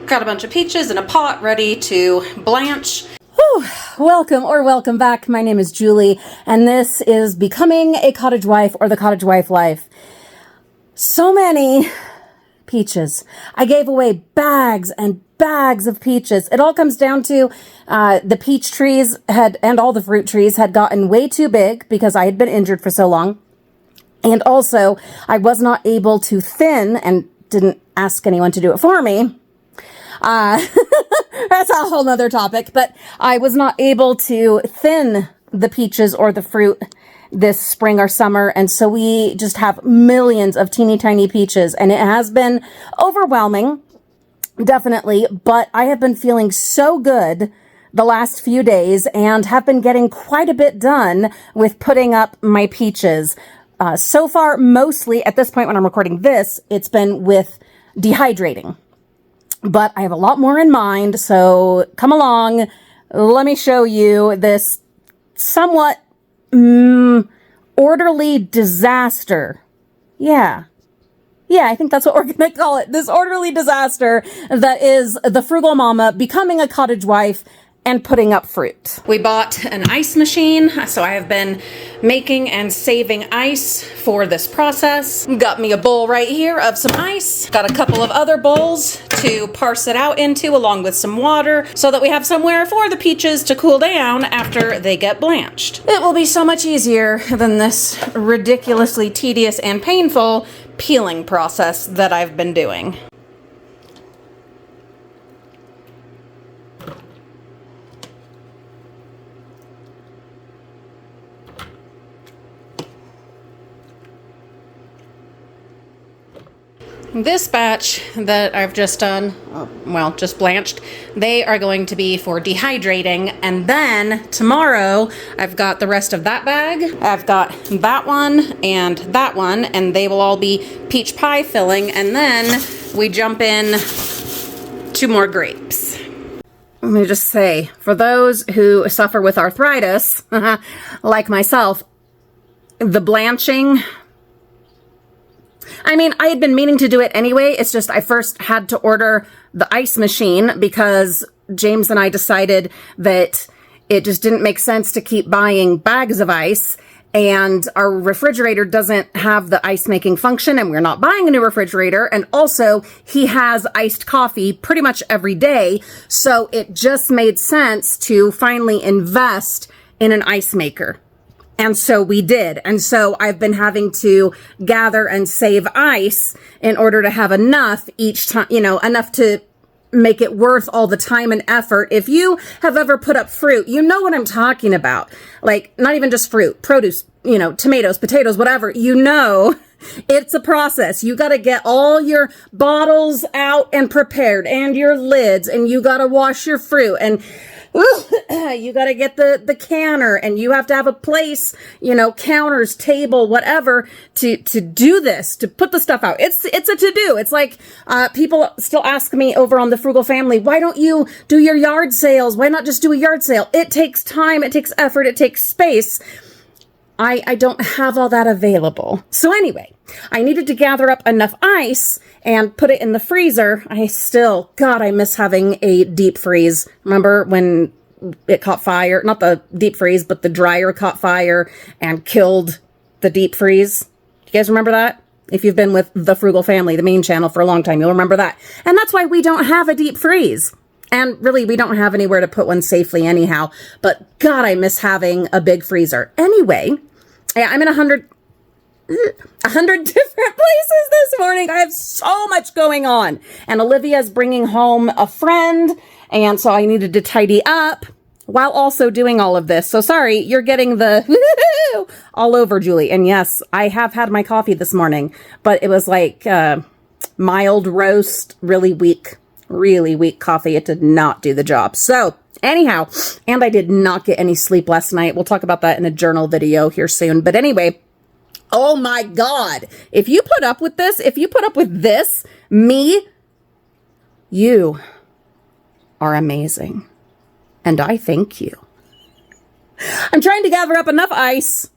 Got a bunch of peaches in a pot ready to blanch. Whew. Welcome back. My name is Julie, and this is Becoming a Cottage Wife, or the Cottage Wife Life. So many peaches. I gave away bags and bags of peaches. It all comes down to the peach trees and all the fruit trees had gotten way too big because I had been injured for so long. And also, I was not able to thin, and didn't ask anyone to do it for me. That's a whole nother topic, but I was not able to thin the peaches or the fruit this spring or summer, and so we just have millions of teeny tiny peaches, and it has been overwhelming, definitely, but I have been feeling so good the last few days and have been getting quite a bit done with putting up my peaches. So far, mostly at this point when I'm recording this, it's been with dehydrating. But I have a lot more in mind, so come along. Let me show you this somewhat orderly disaster. Yeah, I think that's what we're going to call it. This orderly disaster that is the Frugal Mama becoming a cottage wife and putting up fruit. We bought an ice machine, so I have been making and saving ice for this process. Got me a bowl right here of some ice. Got a couple of other bowls to parse it out into, along with some water, so that we have somewhere for the peaches to cool down after they get blanched. It will be so much easier than this ridiculously tedious and painful peeling process that I've been doing. This batch that I've just done, just blanched, they are going to be for dehydrating, and then tomorrow I've got the rest of that bag. I've got that one, and they will all be peach pie filling, and then we jump in 2 more grapes. Let me just say, for those who suffer with arthritis, like myself, the blanching, I mean, I had been meaning to do it anyway. It's just I first had to order the ice machine because James and I decided that it just didn't make sense to keep buying bags of ice, and our refrigerator doesn't have the ice making function, and we're not buying a new refrigerator. And also, he has iced coffee pretty much every day, so it just made sense to finally invest in an ice maker. And so we did. And so I've been having to gather and save ice in order to have enough each time, enough to make it worth all the time and effort. If you have ever put up fruit, you know what I'm talking about. Like, not even just fruit, produce, tomatoes, potatoes, whatever, it's a process. You got to get all your bottles out and prepared, and your lids, and you got to wash your fruit, and you got to get the canner, and you have to have a place, counters, table, whatever, to do this, to put the stuff out. It's a to-do. It's like, people still ask me over on the Frugal Family, why don't you do your yard sales? Why not just do a yard sale? It takes time, it takes effort, it takes space. I don't have all that available. So anyway, I needed to gather up enough ice and put it in the freezer. I miss having a deep freeze. Remember when it caught fire? Not the deep freeze, but the dryer caught fire and killed the deep freeze. You guys remember that? If you've been with the Frugal Family, the main channel, for a long time, you'll remember that. And that's why we don't have a deep freeze. And really, we don't have anywhere to put one safely anyhow. But God, I miss having a big freezer. Anyway, yeah, I'm in 100 different places this morning. I have so much going on. And Olivia's bringing home a friend, and so I needed to tidy up while also doing all of this. So sorry, you're getting the all over Julie. And yes, I have had my coffee this morning, but it was like mild roast, really weak coffee. It did not do the job. So anyhow, and I did not get any sleep last night. We'll talk about that in a journal video here soon. But anyway, oh my God, if you put up with this, you are amazing. And I thank you. I'm trying to gather up enough ice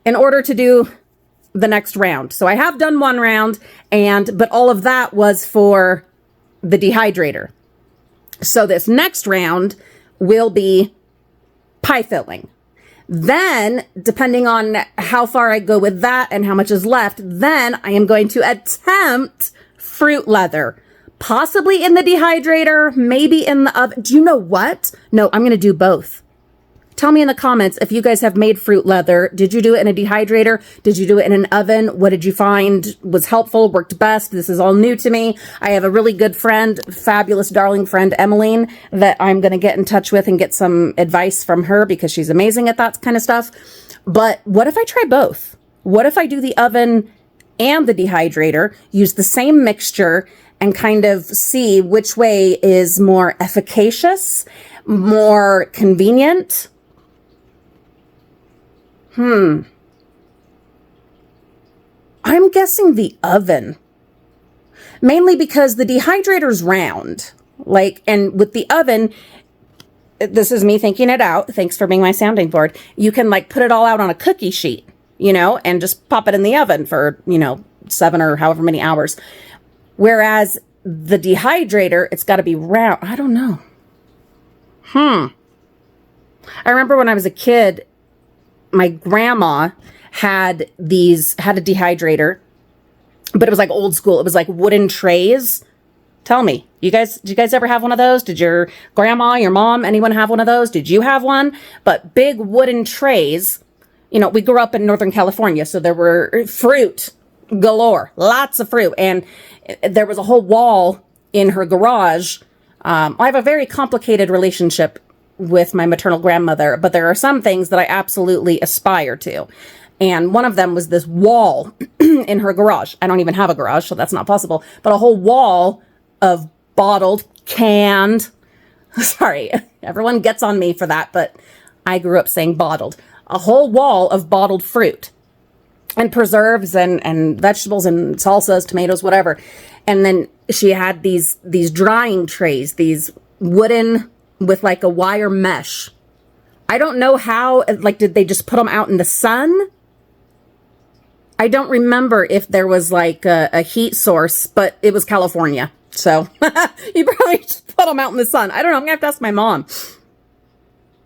in order to do the next round. So I have done one round, but all of that was for the dehydrator. So this next round will be pie filling. Then, depending on how far I go with that and how much is left, then I am going to attempt fruit leather. Possibly in the dehydrator, maybe in the oven. Do you know what? No, I'm going to do both. Tell me in the comments if you guys have made fruit leather. Did you do it in a dehydrator? Did you do it in an oven? What did you find was helpful, worked best? This is all new to me. I have a really good friend, fabulous, darling friend, Emmeline, that I'm going to get in touch with and get some advice from her because she's amazing at that kind of stuff. But what if I try both? What if I do the oven and the dehydrator, use the same mixture, and kind of see which way is more efficacious, more convenient? I'm guessing the oven. Mainly because the dehydrator's round. And with the oven, this is me thinking it out. Thanks for being my sounding board. You can put it all out on a cookie sheet, and just pop it in the oven for, 7 or however many hours. Whereas the dehydrator, it's got to be round. I don't know. I remember when I was a kid, my grandma had a dehydrator, but it was old school. It was wooden trays. Tell me, did you guys ever have one of those? Did your grandma, your mom, anyone have one of those? Did you have one? But big wooden trays. We grew up in Northern California, so there were fruit galore, lots of fruit. And there was a whole wall in her garage. I have a very complicated relationship with my maternal grandmother, but there are some things that I absolutely aspire to. And one of them was this wall in her garage. I don't even have a garage, so that's not possible. But a whole wall of bottled, canned, sorry, everyone gets on me for that, but I grew up saying bottled. A whole wall of bottled fruit and preserves and vegetables and salsas, tomatoes, whatever. And then she had these drying trays, these wooden with a wire mesh. I don't know how, did they just put them out in the sun? I don't remember if there was a heat source, but it was California. So you probably just put them out in the sun. I don't know. I'm going to have to ask my mom.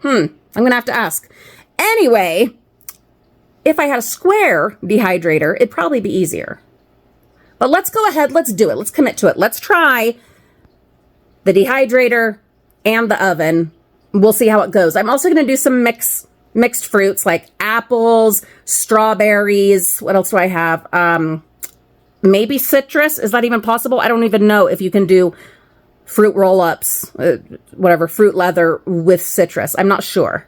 I'm going to have to ask. Anyway, if I had a square dehydrator, it'd probably be easier. But let's go ahead. Let's do it. Let's commit to it. Let's try the dehydrator and the oven. We'll see how it goes. I'm also going to do some mixed fruits like apples, strawberries. What else do I have? Maybe citrus. Is that even possible? I don't even know if you can do fruit roll-ups, fruit leather with citrus. I'm not sure.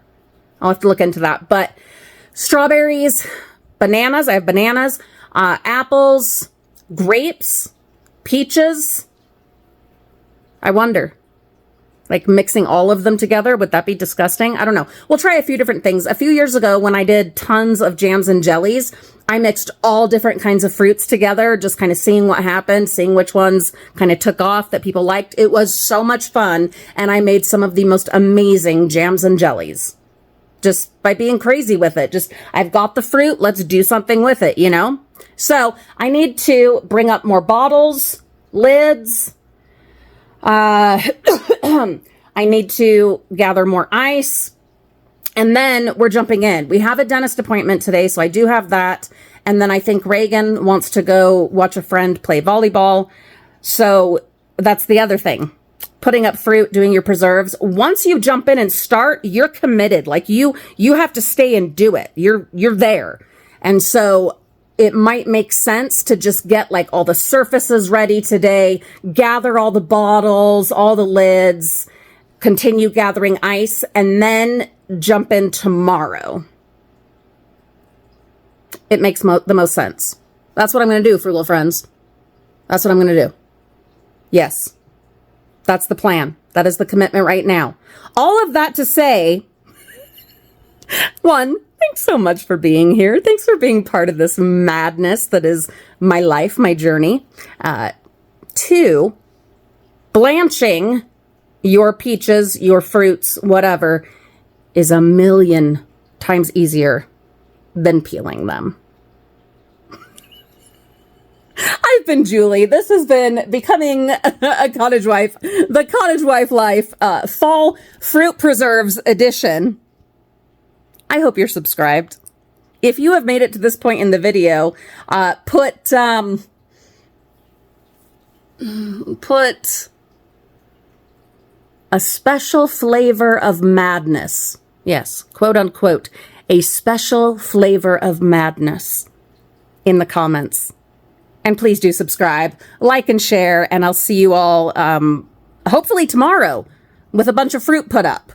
I'll have to look into that. But strawberries, bananas. I have bananas, apples, grapes, peaches. I wonder. Mixing all of them together, would that be disgusting? I don't know. We'll try a few different things. A few years ago, when I did tons of jams and jellies, I mixed all different kinds of fruits together, just kind of seeing what happened, seeing which ones kind of took off that people liked. It was so much fun, and I made some of the most amazing jams and jellies. Just by being crazy with it. I've got the fruit, let's do something with it, So, I need to bring up more bottles, lids, I need to gather more ice, and then we're jumping in. We have a dentist appointment today, so I do have that. And then I think Reagan wants to go watch a friend play volleyball. So that's the other thing. Putting up fruit, doing your preserves. Once you jump in and start, you're committed. You have to stay and do it. You're there. And so it might make sense to just get all the surfaces ready today, gather all the bottles, all the lids, continue gathering ice, and then jump in tomorrow. It makes the most sense. That's what I'm going to do, frugal friends. That's what I'm going to do. Yes, that's the plan. That is the commitment right now. All of that to say, one, thanks so much for being here. Thanks for being part of this madness that is my life, my journey. 2, blanching your peaches, your fruits, whatever, is 1,000,000 times easier than peeling them. I been Julie. This has been Becoming a Cottage Wife, the Cottage Wife Life Fall Fruit Preserves Edition. I hope you're subscribed. If you have made it to this point in the video, put a special flavor of madness. Yes, quote unquote, a special flavor of madness in the comments. And please do subscribe, like, and share, and I'll see you all hopefully tomorrow with a bunch of fruit put up.